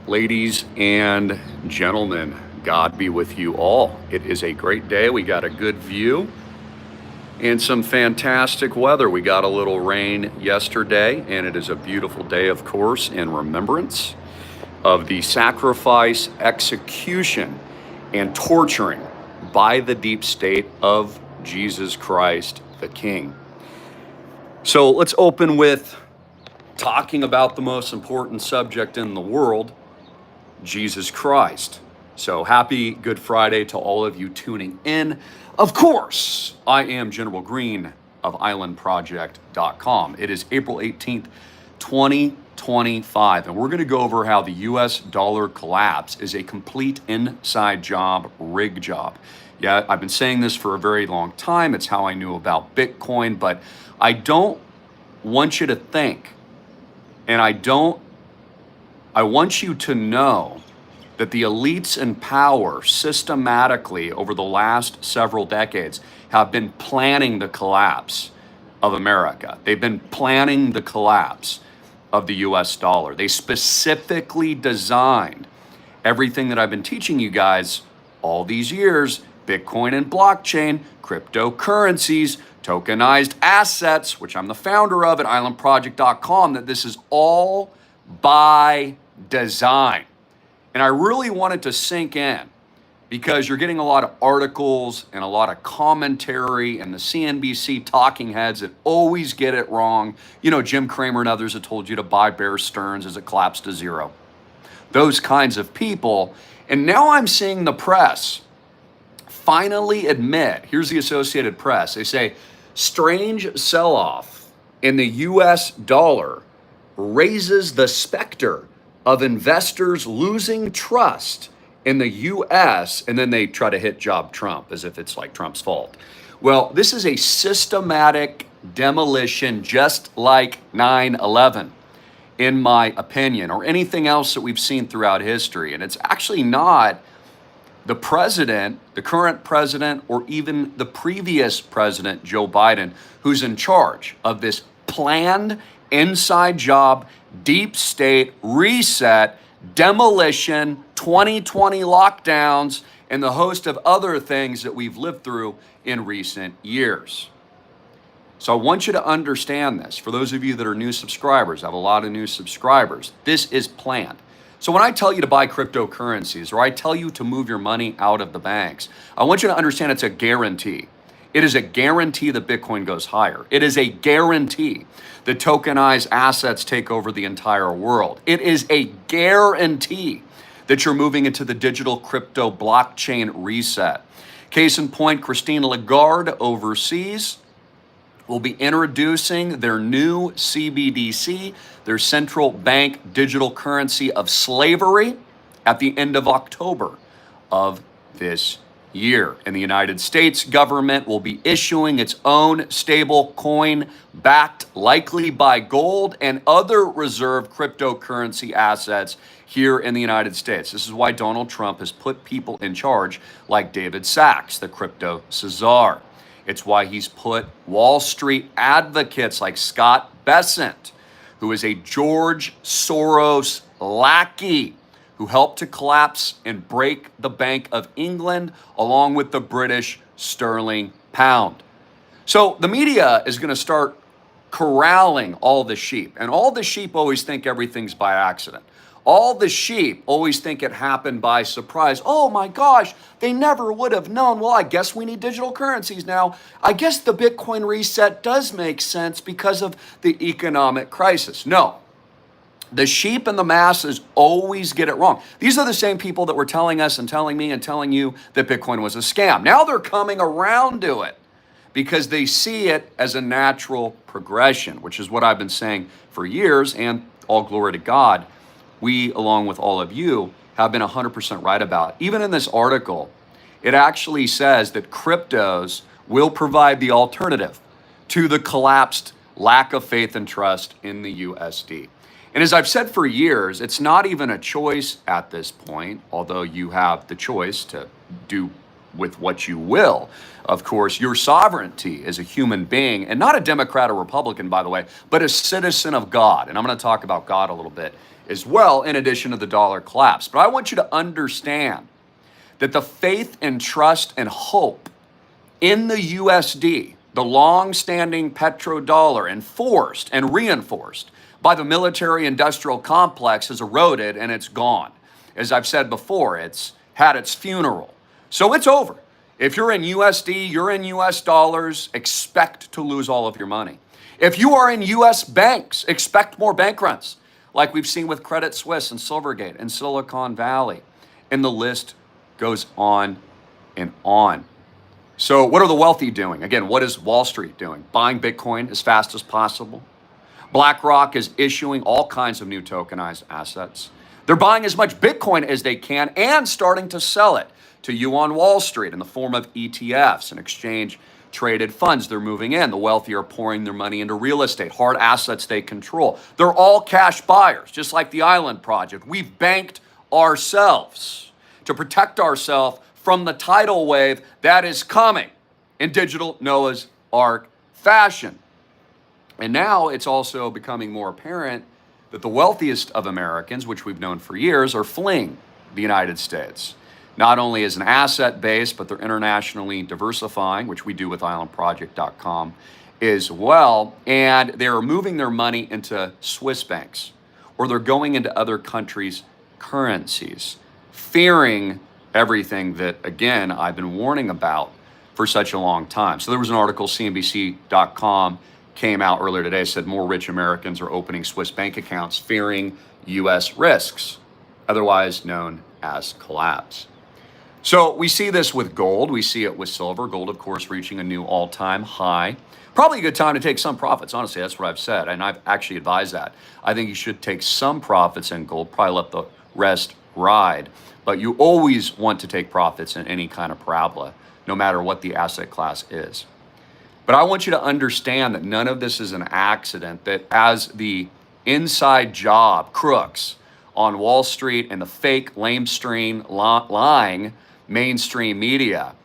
Ladies and gentlemen, God be with you all. It is a great day. We got a good view and some fantastic weather. We got a little rain yesterday, and it is a beautiful day, of course, in remembrance of the sacrifice, execution, and torturing by the deep state of Jesus Christ the King. So let's open with talking about the most important subject in the world, Jesus Christ. So happy Good Friday to all of you tuning in. Of course, I am General Greene of islandproject.com. It is April 18th, 2025, and we're going to go over how the US dollar collapse is a complete inside job, rig job. Yeah, I've been saying this for a very long time. It's how I knew about Bitcoin, but I don't want you to think, and I want you to know that the elites in power systematically over the last several decades have been planning the collapse of America. They've been planning the collapse of the US dollar. They specifically designed everything that I've been teaching you guys all these years, Bitcoin and blockchain, cryptocurrencies, tokenized assets, which I'm the founder of at islandproject.com, that this is all by design. And I really want it to sink in because you're getting a lot of articles and a lot of commentary and the CNBC talking heads that always get it wrong. You know, Jim Cramer and others have told you to buy Bear Stearns as it collapsed to zero. Those kinds of people. And now I'm seeing the press finally admit, here's the Associated Press, they say, strange sell-off in the US dollar raises the specter of investors losing trust in the US, and then they try to hit job Trump as if it's like Trump's fault. Well, this is a systematic demolition just like 9/11, in my opinion, or anything else that we've seen throughout history. And it's actually not the president, the current president, or even the previous president, Joe Biden, who's in charge of this planned inside job, deep state, reset, demolition, 2020 lockdowns, and the host of other things that we've lived through in recent years. So I want you to understand this. For those of you that are new subscribers, I have a lot of new subscribers. This is planned. So when I tell you to buy cryptocurrencies or I tell you to move your money out of the banks, I want you to understand it's a guarantee. It is a guarantee that Bitcoin goes higher. It is a guarantee that tokenized assets take over the entire world. It is a guarantee that you're moving into the digital crypto blockchain reset. Case in point, Christine Lagarde overseas will be introducing their new CBDC, their central bank digital currency of slavery, at the end of October of this year. And the United States government will be issuing its own stable coin backed likely by gold and other reserve cryptocurrency assets here in the United States. This is why Donald Trump has put people in charge like David Sachs, the crypto czar. It's why he's put Wall Street advocates like Scott Bessent, who is a George Soros lackey, who helped to collapse and break the Bank of England along with the British sterling pound. So the media is going to start corralling all the sheep, and all the sheep always think everything's by accident. All the sheep always think it happened by surprise. Oh my gosh, they never would have known. Well, I guess we need digital currencies now. I guess the Bitcoin reset does make sense because of the economic crisis. No. The sheep and the masses always get it wrong. These are the same people that were telling us and telling me and telling you that Bitcoin was a scam. Now they're coming around to it because they see it as a natural progression, which is what I've been saying for years, and all glory to God, we, along with all of you, have been 100% right about. Even in this article, it actually says that cryptos will provide the alternative to the collapsed lack of faith and trust in the USD. And as I've said for years, it's not even a choice at this point, although you have the choice to do with what you will. Of course, your sovereignty as a human being, and not a Democrat or Republican, by the way, but a citizen of God. And I'm going to talk about God a little bit as well, in addition to the dollar collapse. But I want you to understand that the faith and trust and hope in the USD, the long-standing petrodollar, enforced and reinforced by the military-industrial complex, has eroded and it's gone. As I've said before, it's had its funeral. So it's over. If you're in USD, you're in US dollars, expect to lose all of your money. If you are in US banks, expect more bank runs, like we've seen with Credit Suisse and Silvergate and Silicon Valley. And the list goes on and on. So what are the wealthy doing? Again, what is Wall Street doing? Buying Bitcoin as fast as possible. BlackRock is issuing all kinds of new tokenized assets. They're buying as much Bitcoin as they can and starting to sell it to you on Wall Street in the form of ETFs and exchange traded funds. They're moving in. The wealthy are pouring their money into real estate, hard assets they control. They're all cash buyers, just like the Island Project. We've banked ourselves to protect ourselves from the tidal wave that is coming in digital Noah's Ark fashion. And now it's also becoming more apparent that the wealthiest of Americans, which we've known for years, are fleeing the United States. Not only as an asset base, but they're internationally diversifying, which we do with islandproject.com as well. And they're moving their money into Swiss banks, or they're going into other countries' currencies, fearing everything that, again, I've been warning about for such a long time. So there was an article, CNBC.com, came out earlier today, said more rich Americans are opening Swiss bank accounts, fearing U.S. risks, otherwise known as collapse. So we see this with gold. We see it with silver. Gold, of course, reaching a new all-time high. Probably a good time to take some profits. Honestly, that's what I've said, and I've actually advised that. I think you should take some profits in gold, probably let the rest ride. But you always want to take profits in any kind of parabola, no matter what the asset class is. But I want you to understand that none of this is an accident, that as the inside job crooks on Wall Street and the fake, lamestream, lying mainstream media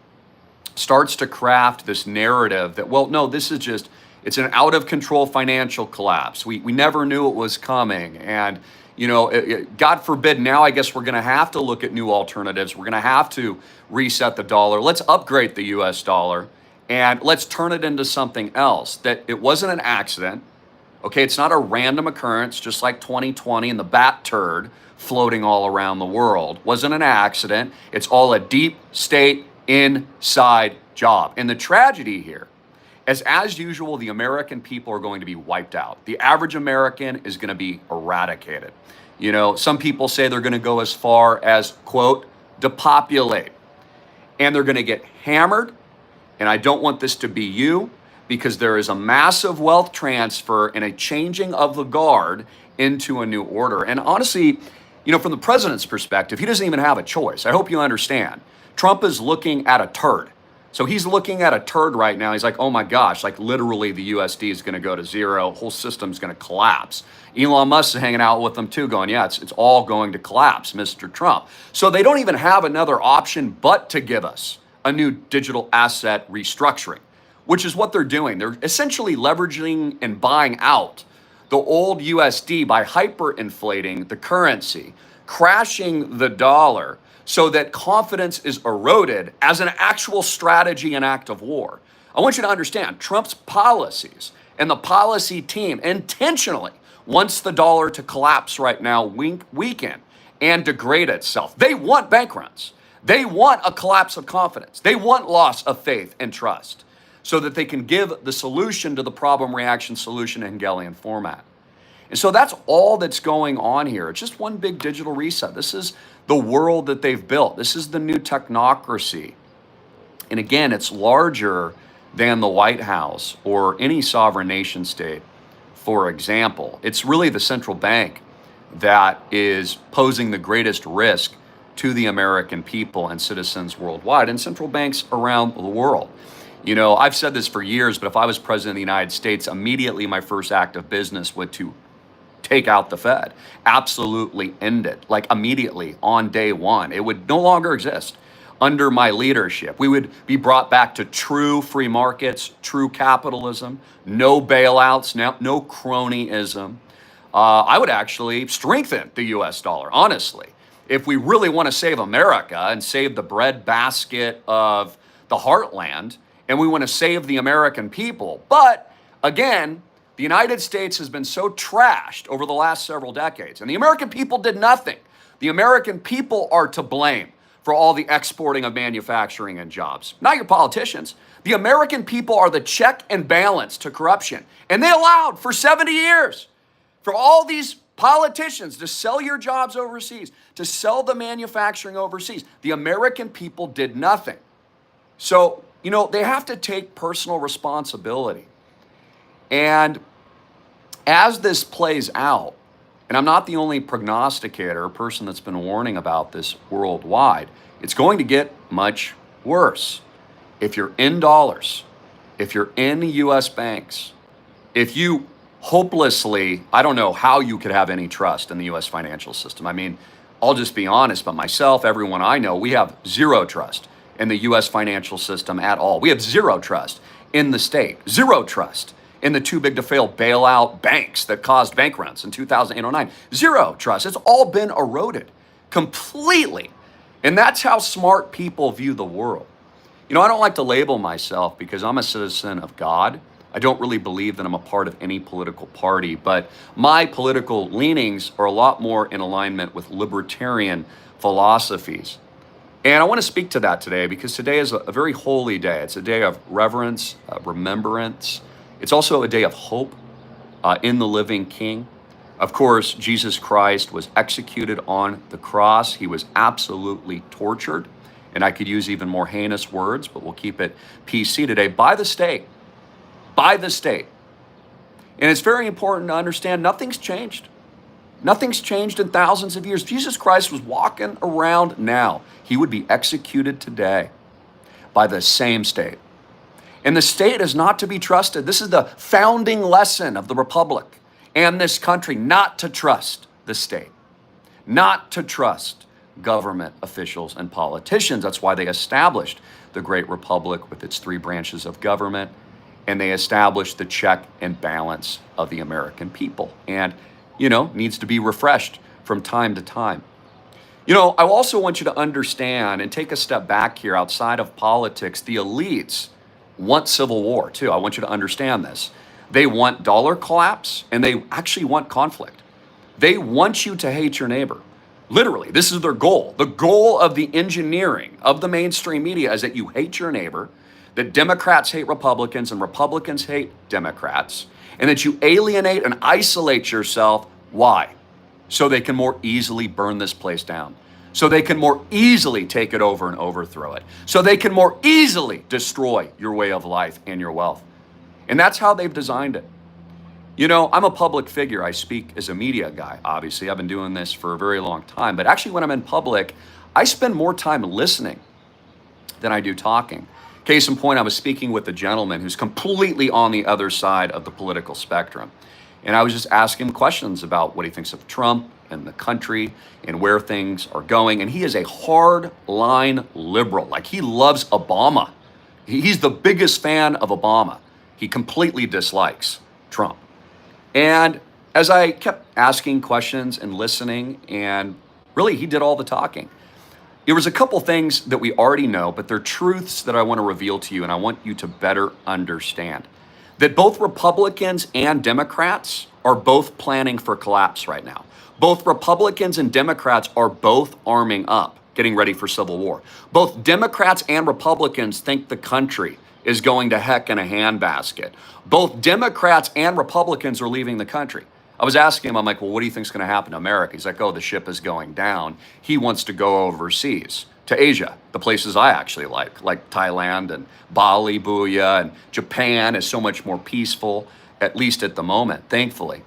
starts to craft this narrative that, well, no, this is just, it's an out of control financial collapse. We never knew it was coming. And, you know, God forbid, now I guess we're going to have to look at new alternatives. We're going to have to reset the dollar. Let's upgrade the US dollar and let's turn it into something else. That it wasn't an accident. Okay, it's not a random occurrence, just like 2020 and the bat turd floating all around the world. Wasn't an accident. It's all a deep state inside job. And the tragedy here is, as usual, the American people are going to be wiped out. The average American is going to be eradicated. You know, some people say they're going to go as far as, quote, depopulate. And they're going to get hammered. And I don't want this to be you, because there is a massive wealth transfer and a changing of the guard into a new order. And honestly, you know, from the president's perspective, he doesn't even have a choice. I hope you understand. Trump is looking at a turd. So he's looking at a turd right now. He's like, oh my gosh, like literally the USD is going to go to zero. Whole system's going to collapse. Elon Musk is hanging out with them too, going, yeah, it's all going to collapse, Mr. Trump. So they don't even have another option but to give us a new digital asset restructuring, which is what they're doing. They're essentially leveraging and buying out the old USD by hyperinflating the currency, crashing the dollar so that confidence is eroded as an actual strategy and act of war. I want you to understand, Trump's policies and the policy team intentionally wants the dollar to collapse right now, weaken, and degrade itself. They want bank runs. They want a collapse of confidence. They want loss of faith and trust, so that they can give the solution to the problem reaction solution in Hegelian format. And so that's all that's going on here. It's just one big digital reset. This is the world that they've built. This is the new technocracy. And again, it's larger than the White House or any sovereign nation state, for example. It's really the central bank that is posing the greatest risk to the American people and citizens worldwide, and central banks around the world. You know, I've said this for years, but if I was president of the United States, immediately my first act of business would to take out the Fed, absolutely end it, like immediately on day one. It would no longer exist under my leadership. We would be brought back to true free markets, true capitalism, no bailouts, no cronyism. I would actually strengthen the US dollar, honestly. If we really want to save America and save the breadbasket of the heartland, and we want to save the American people. But again, the United States has been so trashed over the last several decades, and the American people did nothing. The American people are to blame for all the exporting of manufacturing and jobs, not your politicians. The American people are the check and balance to corruption, and they allowed for 70 years for all these politicians to sell your jobs overseas, to sell the manufacturing overseas. The American people did nothing. So, they have to take personal responsibility. And as this plays out, and I'm not the only prognosticator or person that's been warning about this worldwide, it's going to get much worse. If you're in dollars, if you're in the US banks, if you hopelessly, I don't know how you could have any trust in the US financial system. I mean, I'll just be honest, but myself, everyone I know, we have zero trust in the US financial system at all. We have zero trust in the state, zero trust in the too big to fail bailout banks that caused bank runs in 2008 09. Zero trust. It's all been eroded completely. And that's how smart people view the world. I don't like to label myself because I'm a citizen of God. I don't really believe that I'm a part of any political party, but my political leanings are a lot more in alignment with libertarian philosophies. And I want to speak to that today because today is a very holy day. It's a day of reverence, remembrance. It's also a day of hope in the living King. Of course, Jesus Christ was executed on the cross. He was absolutely tortured. And I could use even more heinous words, but we'll keep it PC today, by the state. By the state. And it's very important to understand nothing's changed. Nothing's changed in thousands of years. Jesus Christ was walking around now. He would be executed today by the same state. And the state is not to be trusted. This is the founding lesson of the Republic and this country, not to trust the state, not to trust government officials and politicians. That's why they established the Great Republic with its 3 branches of government, and they established the check and balance of the American people. And, needs to be refreshed from time to time. I also want you to understand and take a step back here outside of politics. The elites want civil war too. I want you to understand this. They want dollar collapse and they actually want conflict. They want you to hate your neighbor. Literally, this is their goal. The goal of the engineering of the mainstream media is that you hate your neighbor, that Democrats hate Republicans and Republicans hate Democrats, and that you alienate and isolate yourself. Why? So they can more easily burn this place down. So they can more easily take it over and overthrow it. So they can more easily destroy your way of life and your wealth. And that's how they've designed it. I'm a public figure. I speak as a media guy, obviously. I've been doing this for a very long time. But actually, when I'm in public, I spend more time listening than I do talking. Case in point, I was speaking with a gentleman who's completely on the other side of the political spectrum. And I was just asking him questions about what he thinks of Trump and the country and where things are going. And he is a hard-line liberal. Like, he loves Obama. He's the biggest fan of Obama. He completely dislikes Trump. And as I kept asking questions and listening, and really he did all the talking, there was a couple things that we already know, but they're truths that I want to reveal to you, and I want you to better understand. That both Republicans and Democrats are both planning for collapse right now. Both Republicans and Democrats are both arming up, getting ready for civil war. Both Democrats and Republicans think the country is going to heck in a handbasket. Both Democrats and Republicans are leaving the country. I was asking him, I'm like, well, what do you think is going to happen to America? He's like, oh, the ship is going down. He wants to go overseas to Asia, the places I actually like Thailand and Bali, Booyah, and Japan is so much more peaceful, at least at the moment, thankfully.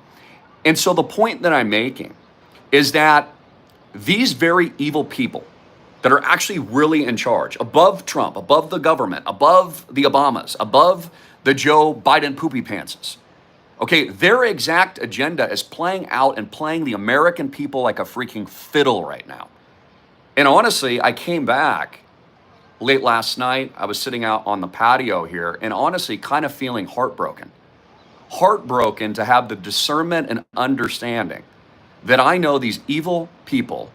And so the point that I'm making is that these very evil people that are actually really in charge, above Trump, above the government, above the Obamas, above the Joe Biden poopy pantses, okay, their exact agenda is playing out and playing the American people like a freaking fiddle right now. And honestly, I came back late last night. I was sitting out on the patio here and honestly kind of feeling heartbroken. heartbroken to have the discernment and understanding that I know these evil people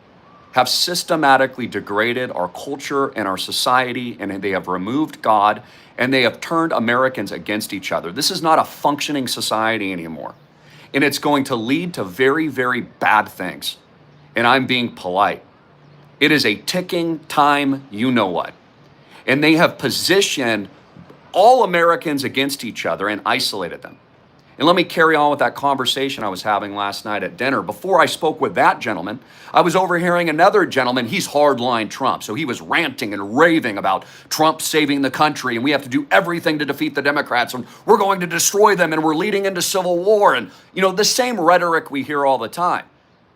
have systematically degraded our culture and our society, and they have removed God, and they have turned Americans against each other. This is not a functioning society anymore. And it's going to lead to very, very bad things. And I'm being polite. It is a ticking time, you know what. And they have positioned all Americans against each other and isolated them. And let me carry on with that conversation I was having last night at dinner. Before I spoke with that gentleman, I was overhearing another gentleman. He's hardline Trump. So he was ranting and raving about Trump saving the country, and we have to do everything to defeat the Democrats, and we're going to destroy them, and we're leading into civil war. And, the same rhetoric we hear all the time.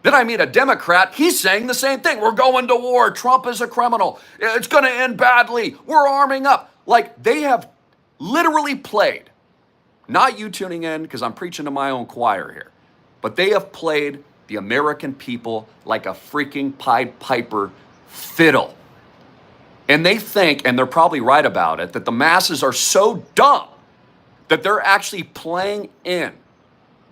Then I meet a Democrat. He's saying the same thing. We're going to war. Trump is a criminal. It's going to end badly. We're arming up. Like, they have literally played. Not you tuning in because I'm preaching to my own choir here, but they have played the American people like a freaking Pied Piper fiddle. And they think, and they're probably right about it, that the masses are so dumb that they're actually playing in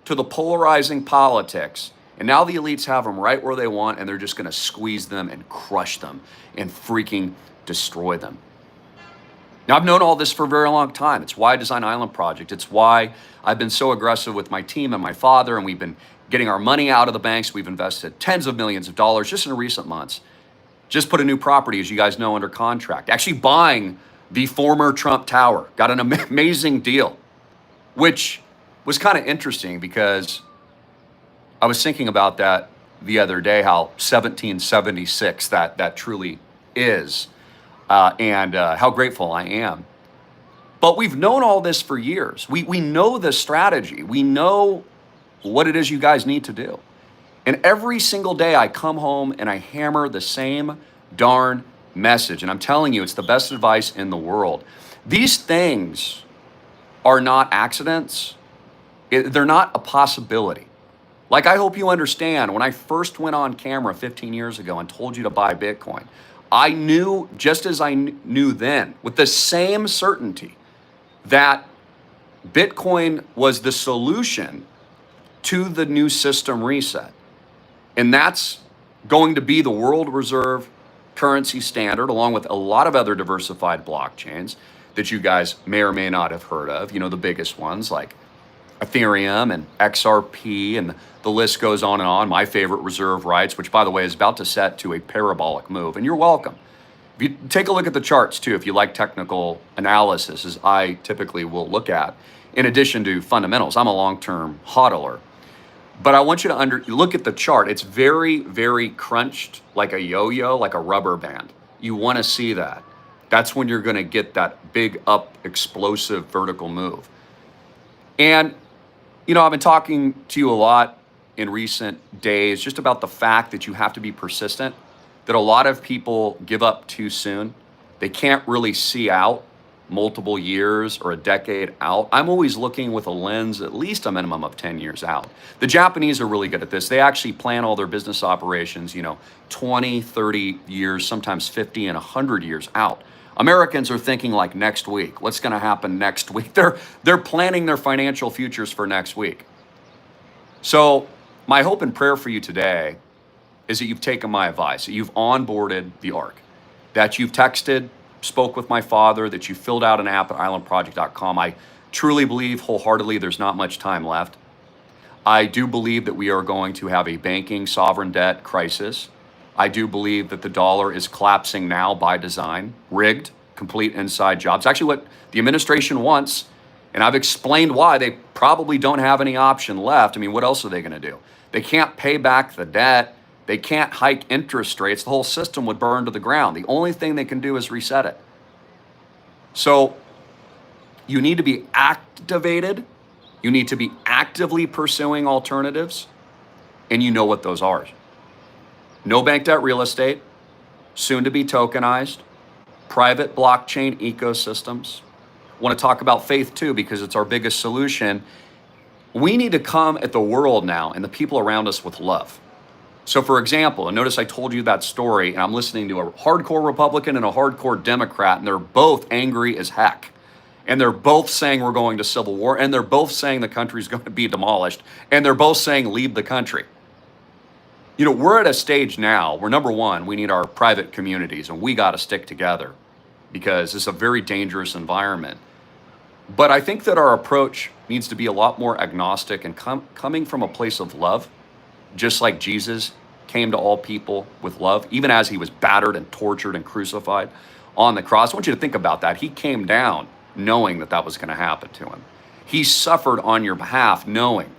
to the polarizing politics. And now the elites have them right where they want, and they're just going to squeeze them and crush them and freaking destroy them. Now, I've known all this for a very long time. It's why I designed Island Project. It's why I've been so aggressive with my team and my father, and we've been getting our money out of the banks. We've invested tens of millions of dollars just in recent months. Just put a new property, as you guys know, under contract. Actually buying the former Trump Tower. Got an amazing deal, which was kind of interesting because I was thinking about that the other day, how 1776 that truly is. And how grateful I am. But we've known all this for years. We know the strategy. We know what it is you guys need to do. And every single day I come home and I hammer the same darn message. And I'm telling you, it's the best advice in the world. These things are not accidents. They're not a possibility. Like, I hope you understand, when I first went on camera 15 years ago and told you to buy Bitcoin, I knew, just as I knew then, with the same certainty, that Bitcoin was the solution to the new system reset. And that's going to be the world reserve currency standard, along with a lot of other diversified blockchains that you guys may or may not have heard of. The biggest ones like Ethereum and XRP, and the list goes on and on. My favorite, reserve rights, which, by the way, is about to set to a parabolic move. And you're welcome. If you take a look at the charts too, if you like technical analysis, as I typically will look at, in addition to fundamentals. I'm a long-term hodler. But I want you to look at the chart. It's very, very crunched, like a yo-yo, like a rubber band. You want to see that. That's when you're going to get that big up, explosive vertical move. And I've been talking to you a lot in recent days just about the fact that you have to be persistent, that a lot of people give up too soon. They can't really see out multiple years or a decade out. I'm always looking with a lens, at least a minimum of 10 years out. The Japanese are really good at this. They actually plan all their business operations, 20, 30 years, sometimes 50 and 100 years out. Americans are thinking like next week. What's going to happen next week? They're planning their financial futures for next week. So my hope and prayer for you today is that you've taken my advice, that you've onboarded the ARC, that you've texted, spoke with my father, that you filled out an app at islandproject.com. I truly believe wholeheartedly there's not much time left. I do believe that we are going to have a banking sovereign debt crisis. I do believe that the dollar is collapsing now by design, rigged, complete inside jobs. Actually, what the administration wants, and I've explained why they probably don't have any option left. I mean, what else are they going to do? They can't pay back the debt. They can't hike interest rates. The whole system would burn to the ground. The only thing they can do is reset it. So you need to be activated. You need to be actively pursuing alternatives, and you know what those are. No bank debt real estate, soon to be tokenized, private blockchain ecosystems. I want to talk about faith too, because it's our biggest solution. We need to come at the world now and the people around us with love. So for example, and notice I told you that story, and I'm listening to a hardcore Republican and a hardcore Democrat, and they're both angry as heck. And they're both saying we're going to civil war, and they're both saying the country's going to be demolished, and they're both saying leave the country. You know, we're at a stage now where, number one, we need our private communities, and we got to stick together because it's a very dangerous environment. But I think that our approach needs to be a lot more agnostic and coming from a place of love, just like Jesus came to all people with love, even as he was battered and tortured and crucified on the cross. I want you to think about that. He came down knowing that that was going to happen to him. He suffered on your behalf knowing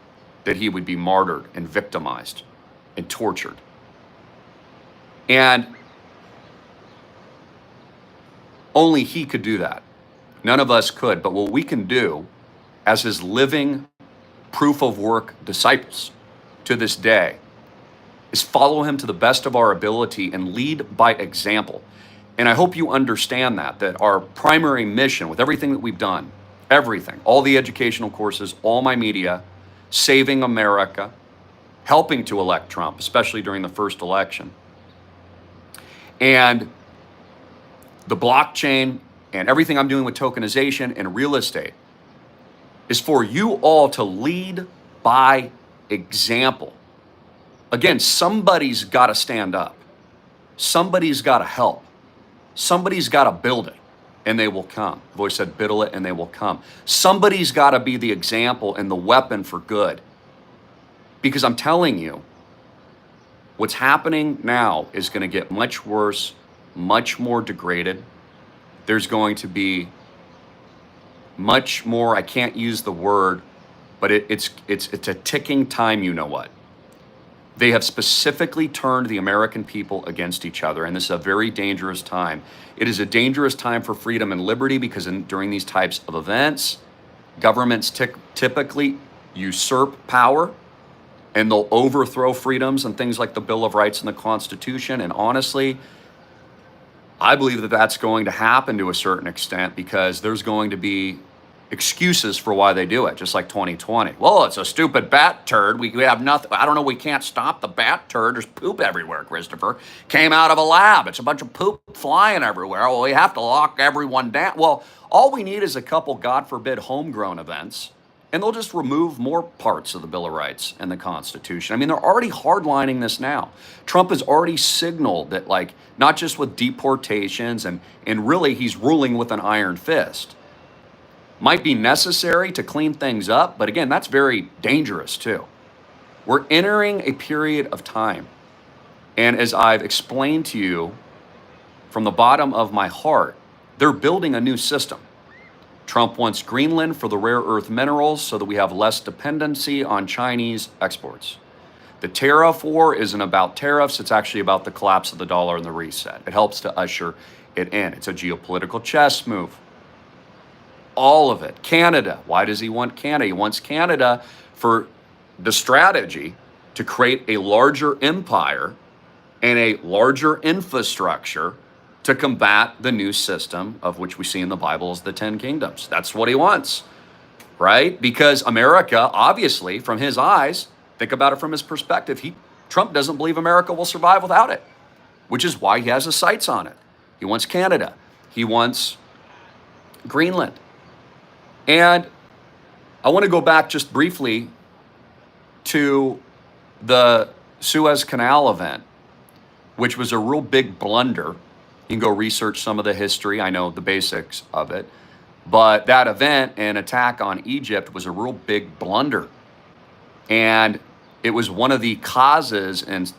that he would be martyred and victimized and tortured. And only he could do that. None of us could. But what we can do as his living proof of work disciples to this day is follow him to the best of our ability and lead by example. And I hope you understand that our primary mission with everything that we've done, everything, all the educational courses, all my media, saving America, helping to elect Trump, especially during the first election, and the blockchain and everything I'm doing with tokenization and real estate is for you all to lead by example. Again, somebody's got to stand up. Somebody's got to help. Somebody's got to build it, and they will come. I've always said, build it, and they will come. Somebody's got to be the example and the weapon for good. Because I'm telling you, what's happening now is going to get much worse, much more degraded. There's going to be much more, I can't use the word, but it's a ticking time, you know what. They have specifically turned the American people against each other, and this is a very dangerous time. It is a dangerous time for freedom and liberty because during these types of events, governments typically usurp power, and they'll overthrow freedoms and things like the Bill of Rights and the Constitution. And honestly, I believe that that's going to happen to a certain extent because there's going to be excuses for why they do it, just like 2020. Well, it's a stupid bat turd. We have nothing. I don't know. We can't stop the bat turd. There's poop everywhere, Christopher. Came out of a lab. It's a bunch of poop flying everywhere. Well, we have to lock everyone down. Well, all we need is a couple, God forbid, homegrown events, and they'll just remove more parts of the Bill of Rights and the Constitution. I mean, they're already hardlining this now. Trump has already signaled that, like, not just with deportations, and really he's ruling with an iron fist. Might be necessary to clean things up, but again, that's very dangerous too. We're entering a period of time. And as I've explained to you from the bottom of my heart, they're building a new system. Trump wants Greenland for the rare earth minerals so that we have less dependency on Chinese exports. The tariff war isn't about tariffs, it's actually about the collapse of the dollar and the reset. It helps to usher it in. It's a geopolitical chess move. All of it. Canada. Why does he want Canada? He wants Canada for the strategy to create a larger empire and a larger infrastructure to combat the new system of which we see in the Bible as the 10 kingdoms. That's what he wants, right? Because America, obviously, from his eyes, think about it from his perspective, Trump doesn't believe America will survive without it, which is why he has his sights on it. He wants Canada. He wants Greenland. And I want to go back just briefly to the Suez Canal event, which was a real big blunder. You can go research some of the history. I know the basics of it. But that event and attack on Egypt was a real big blunder. And it was one of the causes and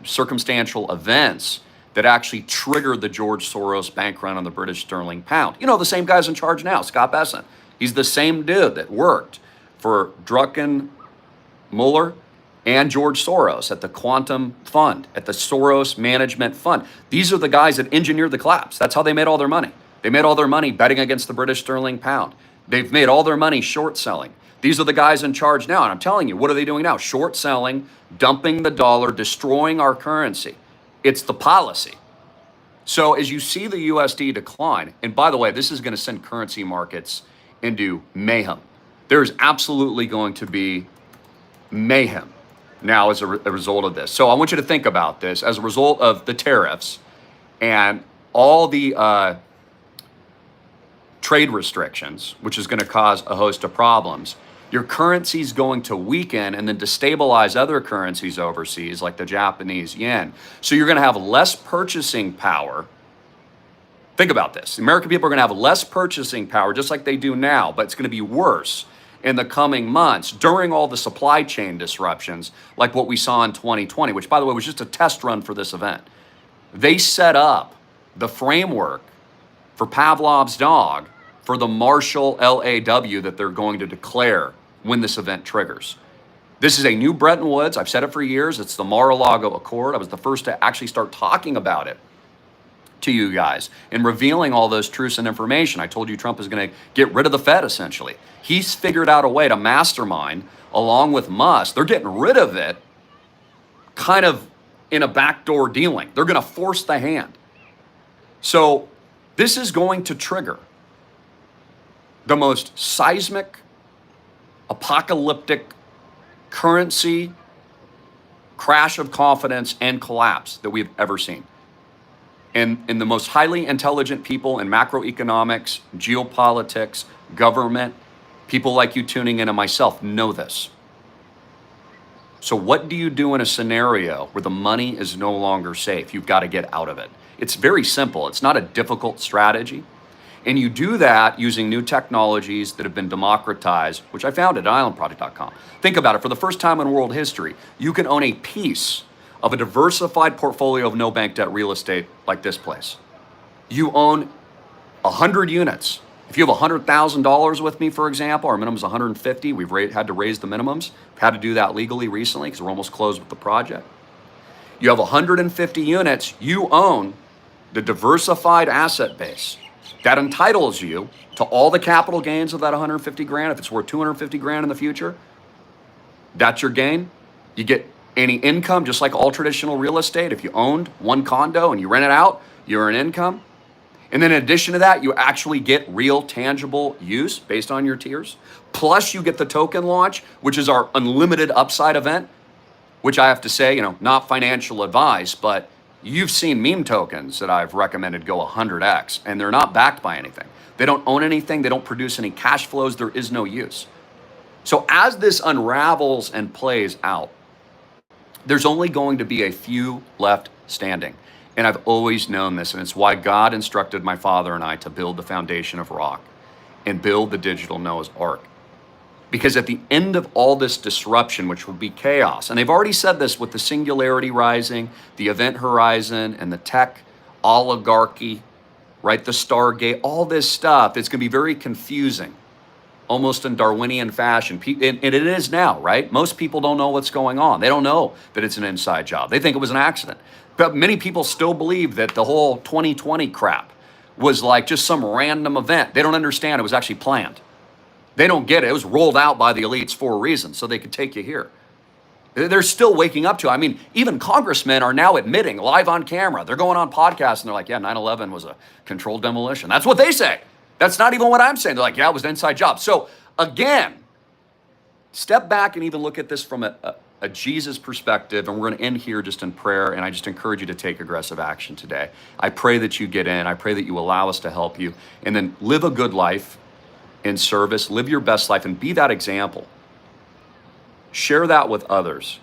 circumstantial events that actually triggered the George Soros bank run on the British sterling pound. You know, the same guy's in charge now, Scott Bessent. He's the same dude that worked for Druckenmiller and George Soros at the Quantum Fund, at the Soros Management Fund. These are the guys that engineered the collapse. That's how they made all their money. They made all their money betting against the British sterling pound. They've made all their money short selling. These are the guys in charge now. And I'm telling you, what are they doing now? Short selling, dumping the dollar, destroying our currency. It's the policy. So as you see the USD decline, and by the way, this is going to send currency markets into mayhem. There's absolutely going to be mayhem now as a result of this. So I want you to think about this as a result of the tariffs and all the trade restrictions, which is going to cause a host of problems. Your currency is going to weaken and then destabilize other currencies overseas, like the Japanese yen. So you're going to have less purchasing power. Think about this. The American people are going to have less purchasing power, just like they do now, but it's going to be worse in the coming months during all the supply chain disruptions, like what we saw in 2020, which, by the way, was just a test run for this event. They set up the framework for Pavlov's dog for the Marshall LAW that they're going to declare when this event triggers. This is a new Bretton Woods. I've said it for years. It's the Mar-a-Lago Accord. I was the first to actually start talking about it to you guys and revealing all those truths and information. I told you Trump is going to get rid of the Fed, essentially. He's figured out a way to mastermind, along with Musk. They're getting rid of it kind of in a backdoor dealing. They're going to force the hand. So this is going to trigger the most seismic, apocalyptic currency crash of confidence and collapse that we've ever seen. And the most highly intelligent people in macroeconomics, geopolitics, government, people like you tuning in and myself know this. So what do you do in a scenario where the money is no longer safe? You've got to get out of it. It's very simple. It's not a difficult strategy. And you do that using new technologies that have been democratized, which I found at islandproject.com. Think about it. For the first time in world history, you can own a piece of a diversified portfolio of no bank debt real estate like this place. You own 100 units. If you have $100,000 with me, for example, our minimum is 150. We've had to raise the minimums. We've had to do that legally recently because we're almost closed with the project. You have 150 units. You own the diversified asset base. That entitles you to all the capital gains of that 150 grand. If it's worth 250 grand in the future, that's your gain. You get any income, just like all traditional real estate. If you owned one condo and you rent it out, you earn income. And then in addition to that, you actually get real tangible use based on your tiers. Plus you get the token launch, which is our unlimited upside event, which I have to say, not financial advice, but you've seen meme tokens that I've recommended go 100x, and they're not backed by anything. They don't own anything. They don't produce any cash flows. There is no use. So as this unravels and plays out, there's only going to be a few left standing. And I've always known this, and it's why God instructed my father and I to build the foundation of rock and build the digital Noah's Ark. Because at the end of all this disruption, which will be chaos, and they've already said this with the singularity rising, the event horizon, and the tech oligarchy, right? The Stargate, all this stuff, it's going to be very confusing, almost in Darwinian fashion. And it is now, right? Most people don't know what's going on. They don't know that it's an inside job. They think it was an accident. But many people still believe that the whole 2020 crap was like just some random event. They don't understand it was actually planned. They don't get it. It was rolled out by the elites for a reason, so they could take you here. They're still waking up to it. I mean, even congressmen are now admitting live on camera. They're going on podcasts and they're like, yeah, 9/11 was a controlled demolition. That's what they say. That's not even what I'm saying. They're like, yeah, it was an inside job. So again, step back and even look at this from a Jesus perspective, and we're going to end here just in prayer, and I just encourage you to take aggressive action today. I pray that you get in. I pray that you allow us to help you, and then live a good life in service, live your best life, and be that example. Share that with others.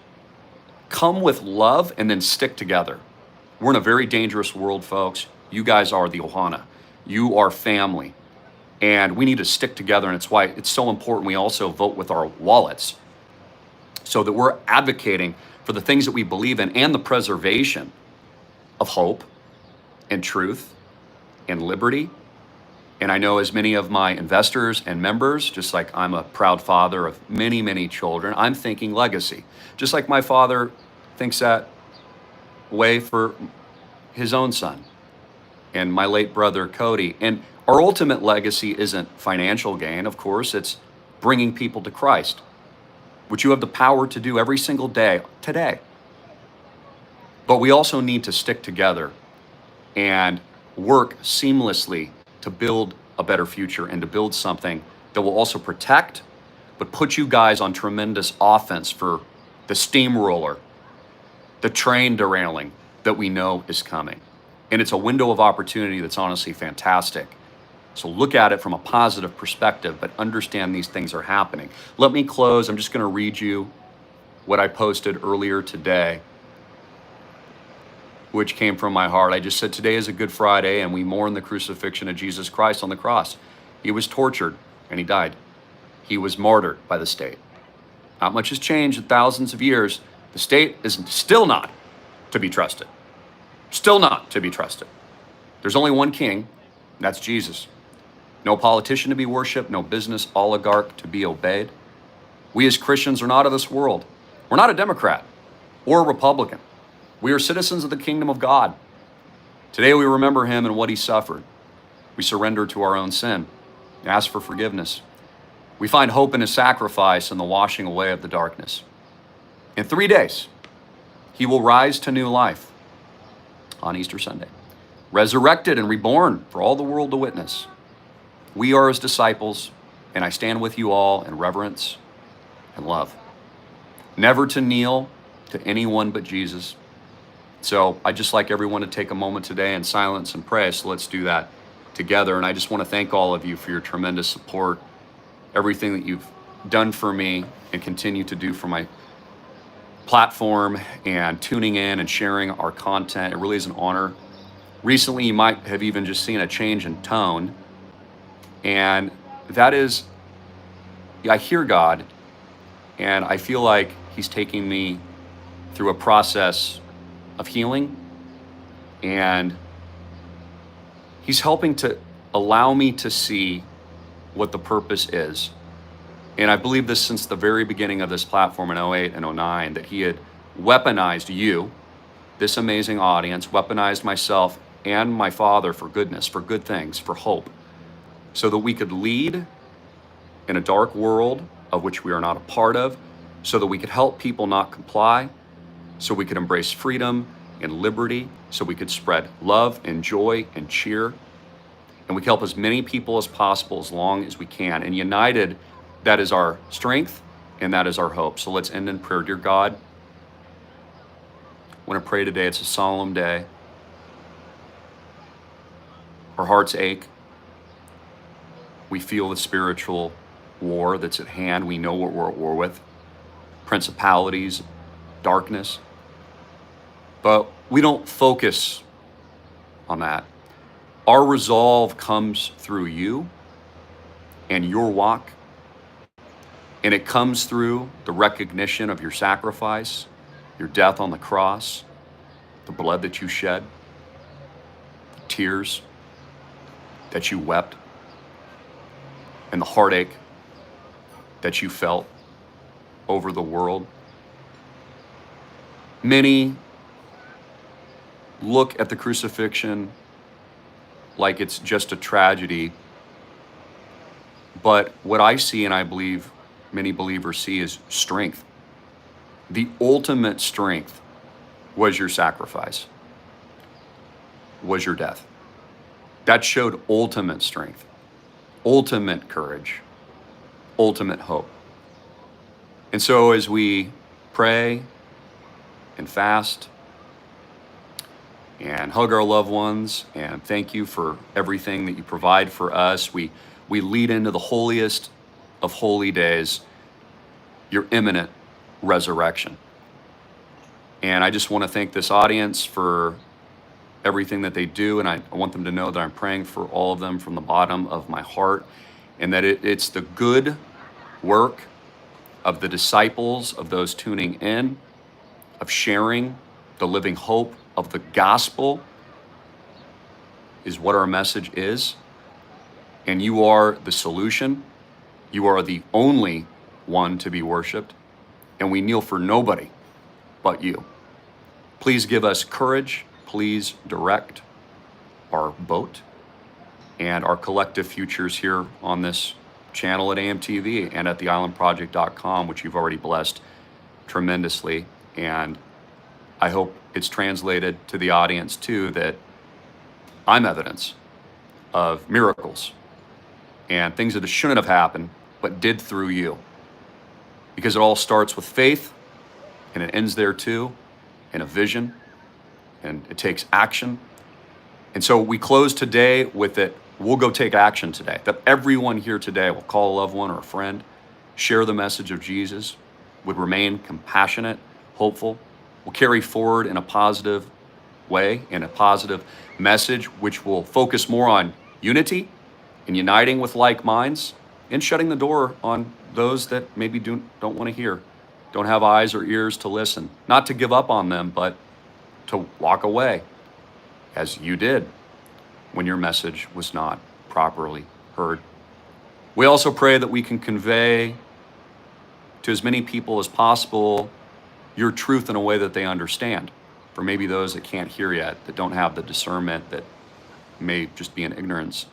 Come with love, and then stick together. We're in a very dangerous world, folks. You guys are the Ohana. You are family, and we need to stick together, and it's why it's so important we also vote with our wallets, so that we're advocating for the things that we believe in and the preservation of hope and truth and liberty. And I know as many of my investors and members, just like I'm a proud father of many, many children, I'm thinking legacy. Just like my father thinks that way for his own son and my late brother, Cody. And our ultimate legacy isn't financial gain, of course, it's bringing people to Christ, which you have the power to do every single day today. But we also need to stick together and work seamlessly to build a better future and to build something that will also protect, but put you guys on tremendous offense for the steamroller, the train derailing that we know is coming. And it's a window of opportunity that's honestly fantastic. So look at it from a positive perspective, but understand these things are happening. Let me close. I'm just going to read you what I posted earlier today, which came from my heart. I just said, today is a Good Friday, and we mourn the crucifixion of Jesus Christ on the cross. He was tortured, and he died. He was martyred by the state. Not much has changed in thousands of years. The state is still not to be trusted. Still not to be trusted. There's only one king, and that's Jesus. No politician to be worshiped, no business oligarch to be obeyed. We as Christians are not of this world. We're not a Democrat or a Republican. We are citizens of the kingdom of God. Today we remember him and what he suffered. We surrender to our own sin, ask for forgiveness. We find hope in his sacrifice and the washing away of the darkness. In 3 days, he will rise to new life on Easter Sunday, resurrected and reborn for all the world to witness. We are his disciples, and I stand with you all in reverence and love. Never to kneel to anyone but Jesus. So I'd just like everyone to take a moment today in silence and pray. So let's do that together. And I just want to thank all of you for your tremendous support, everything that you've done for me and continue to do for my platform, and tuning in and sharing our content. It really is an honor. Recently, you might have even just seen a change in tone. And that is, I hear God, and I feel like he's taking me through a process of healing, and he's helping to allow me to see what the purpose is. And I believe this since the very beginning of this platform in 08 and 09, that he had weaponized you, this amazing audience, weaponized myself and my father for goodness, for good things, for hope, so that we could lead in a dark world of which we are not a part of, so that we could help people not comply, so we could embrace freedom and liberty, so we could spread love and joy and cheer, and we can help as many people as possible as long as we can. And united, that is our strength and that is our hope. So let's end in prayer. Dear God, I want to pray today. It's a solemn day. Our hearts ache. We feel the spiritual war that's at hand. We know what we're at war with. Principalities, darkness. But we don't focus on that. Our resolve comes through you and your walk. And it comes through the recognition of your sacrifice, your death on the cross, the blood that you shed, the tears that you wept, and the heartache that you felt over the world. Many look at the crucifixion like it's just a tragedy. But what I see, and I believe many believers see, is strength. The ultimate strength was your sacrifice, was your death. That showed ultimate strength, ultimate courage, ultimate hope. And so as we pray and fast and hug our loved ones and thank you for everything that you provide for us, we lead into the holiest of holy days, your imminent resurrection. And I just want to thank this audience for everything that they do, and I want them to know that I'm praying for all of them from the bottom of my heart, and that it's the good work of the disciples, of those tuning in, of sharing the living hope of the gospel is what our message is. And you are the solution. You are the only one to be worshiped, and we kneel for nobody but you. Please give us courage. Please direct our boat and our collective futures here on this channel at AMTV and at theislandproject.com, which you've already blessed tremendously. And I hope it's translated to the audience too, that I'm evidence of miracles and things that shouldn't have happened, but did through you. Because it all starts with faith, and it ends there too, in a vision, and it takes action. And so we close today with it we'll go take action today, that everyone here today will call a loved one or a friend, share the message of Jesus, would remain compassionate, hopeful, will carry forward in a positive way, in a positive message, which will focus more on unity and uniting with like minds and shutting the door on those that maybe don't want to hear, don't have eyes or ears to listen, not to give up on them, but to walk away as you did when your message was not properly heard. We also pray that we can convey to as many people as possible your truth in a way that they understand. For maybe those that can't hear yet, that don't have the discernment, that may just be in ignorance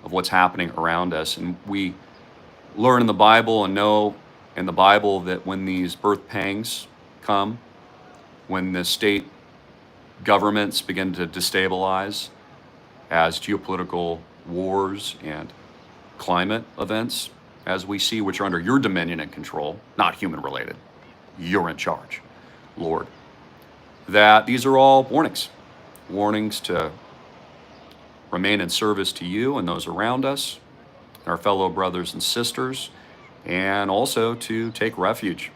of what's happening around us. And we learn in the Bible and know in the Bible that when these birth pangs come, when the state governments begin to destabilize, as geopolitical wars and climate events, as we see, which are under your dominion and control, not human related, you're in charge, Lord, that these are all warnings to remain in service to you and those around us, our fellow brothers and sisters, and also to take refuge.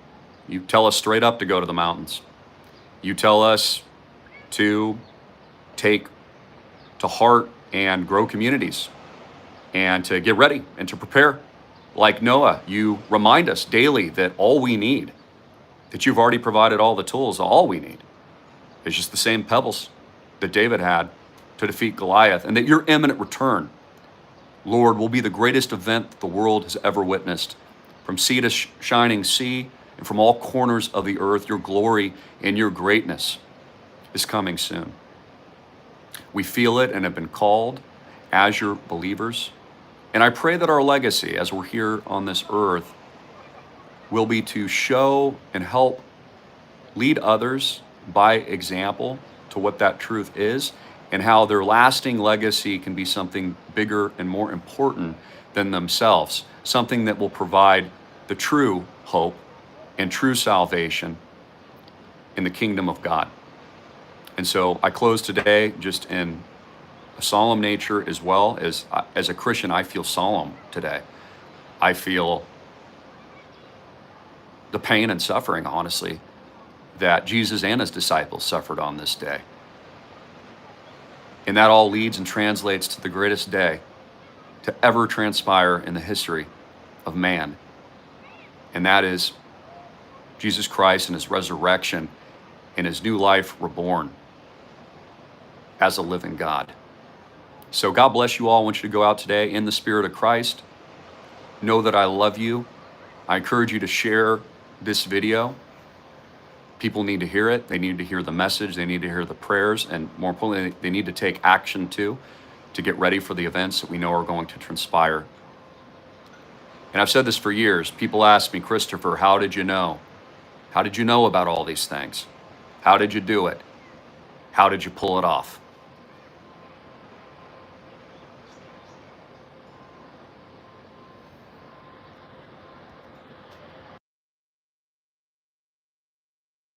You tell us straight up to go to the mountains. You tell us to take to heart and grow communities and to get ready and to prepare. Like Noah, you remind us daily that all we need, that you've already provided all the tools, all we need is just the same pebbles that David had to defeat Goliath, and that your imminent return, Lord, will be the greatest event that the world has ever witnessed. From sea to shining sea and from all corners of the earth, your glory and your greatness is coming soon. We feel it and have been called as your believers. And I pray that our legacy as we're here on this earth will be to show and help lead others by example to what that truth is, and how their lasting legacy can be something bigger and more important than themselves, something that will provide the true hope and true salvation in the kingdom of God. And so I close today just in a solemn nature, as well as a Christian. I feel solemn today. I feel the pain and suffering, honestly, that Jesus and his disciples suffered on this day. And that all leads and translates to the greatest day to ever transpire in the history of man. And that is Jesus Christ and his resurrection and his new life reborn as a living God. So God bless you all. I want you to go out today in the Spirit of Christ. Know that I love you. I encourage you to share this video. People need to hear it. They need to hear the message. They need to hear the prayers. And more importantly, they need to take action too, to get ready for the events that we know are going to transpire. And I've said this for years. People ask me, Christopher, how did you know? How did you know about all these things? How did you do it? How did you pull it off?